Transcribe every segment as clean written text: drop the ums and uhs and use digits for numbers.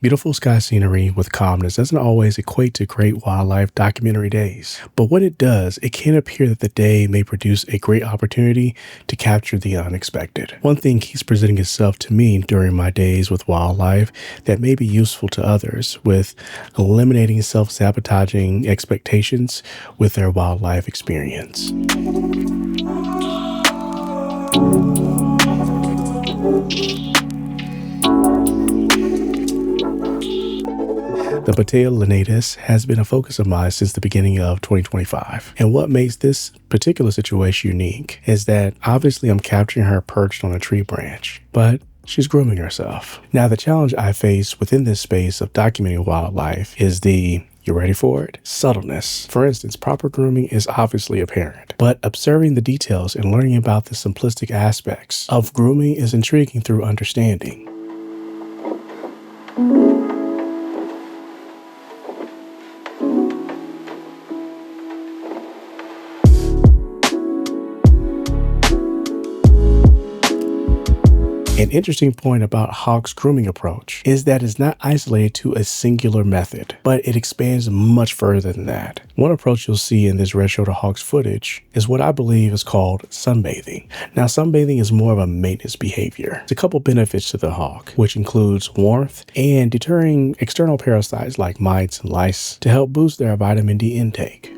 Beautiful sky scenery with calmness doesn't always equate to great wildlife documentary days. But when it does, it can appear that the day may produce a great opportunity to capture the unexpected. One thing keeps presenting itself to me during my days with wildlife that may be useful to others, with eliminating self-sabotaging expectations with their wildlife experience. The Patella linatus has been a focus of mine since the beginning of 2025. And what makes this particular situation unique is that obviously I'm capturing her perched on a tree branch, but she's grooming herself. Now, the challenge I face within this space of documenting wildlife is the, you ready for it? Subtleness. For instance, proper grooming is obviously apparent, but observing the details and learning about the simplistic aspects of grooming is intriguing through understanding. An interesting point about Hawk's grooming approach is that it's not isolated to a singular method, but it expands much further than that. One approach you'll see in this retro to Hawk's footage is what I believe is called sunbathing. Now, sunbathing is more of a maintenance behavior. There's a couple benefits to the Hawk, which includes warmth and deterring external parasites like mites and lice to help boost their vitamin D intake.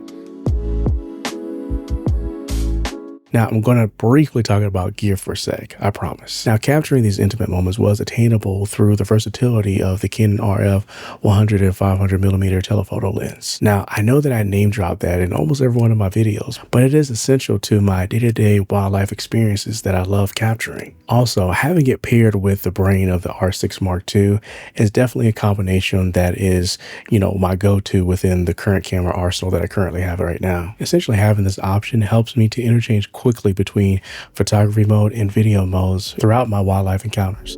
Now, I'm going to briefly talk about gear for a sec, I promise. Now, capturing these intimate moments was attainable through the versatility of the Canon RF 100 and 500mm telephoto lens. Now, I know that I name dropped that in almost every one of my videos, but it is essential to my day-to-day wildlife experiences that I love capturing. Also, having it paired with the brain of the R6 Mark II is definitely a combination that is, my go-to within the current camera arsenal that I currently have right now. Essentially, having this option helps me to interchange quickly between photography mode and video modes throughout my wildlife encounters.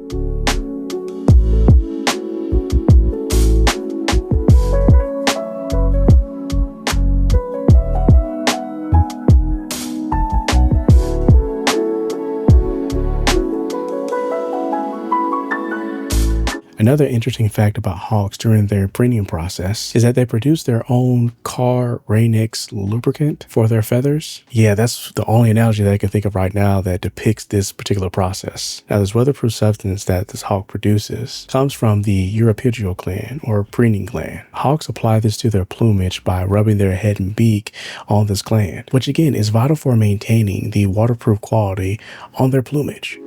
Another interesting fact about Hawks during their breeding process is that they produce their own car Rain-X lubricant for their feathers. Yeah, that's the only analogy that I can think of right now that depicts this particular process. Now, this weatherproof substance that this hawk produces comes from the Uropygial gland or preening gland. Hawks apply this to their plumage by rubbing their head and beak on this gland, which again is vital for maintaining the waterproof quality on their plumage.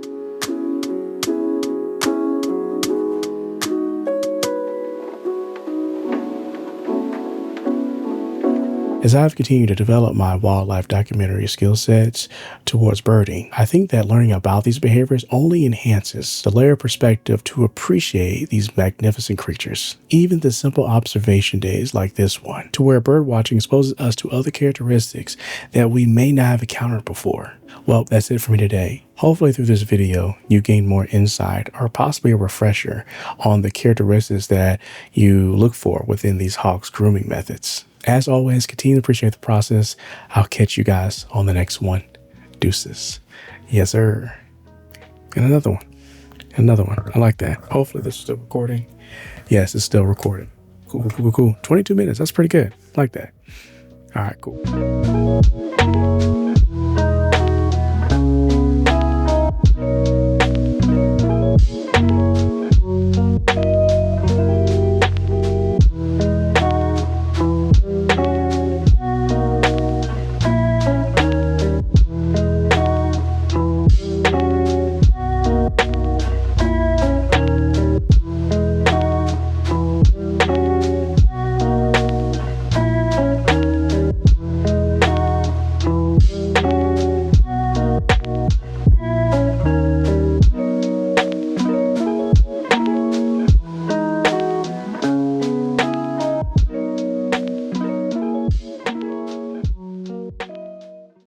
As I've continued to develop my wildlife documentary skill sets towards birding, I think that learning about these behaviors only enhances the layer of perspective to appreciate these magnificent creatures. Even the simple observation days like this one, to where bird watching exposes us to other characteristics that we may not have encountered before. Well, that's it for me today. Hopefully through this video, you gain more insight or possibly a refresher on the characteristics that you look for within these hawks grooming methods. As always, continue to appreciate the process. I'll catch you guys on the next one. Deuces. Yes, sir. And another one. Another one. I like that. Hopefully this is still recording. Yes, it's still recording. Cool. 22 minutes. That's pretty good. I like that. All right, cool.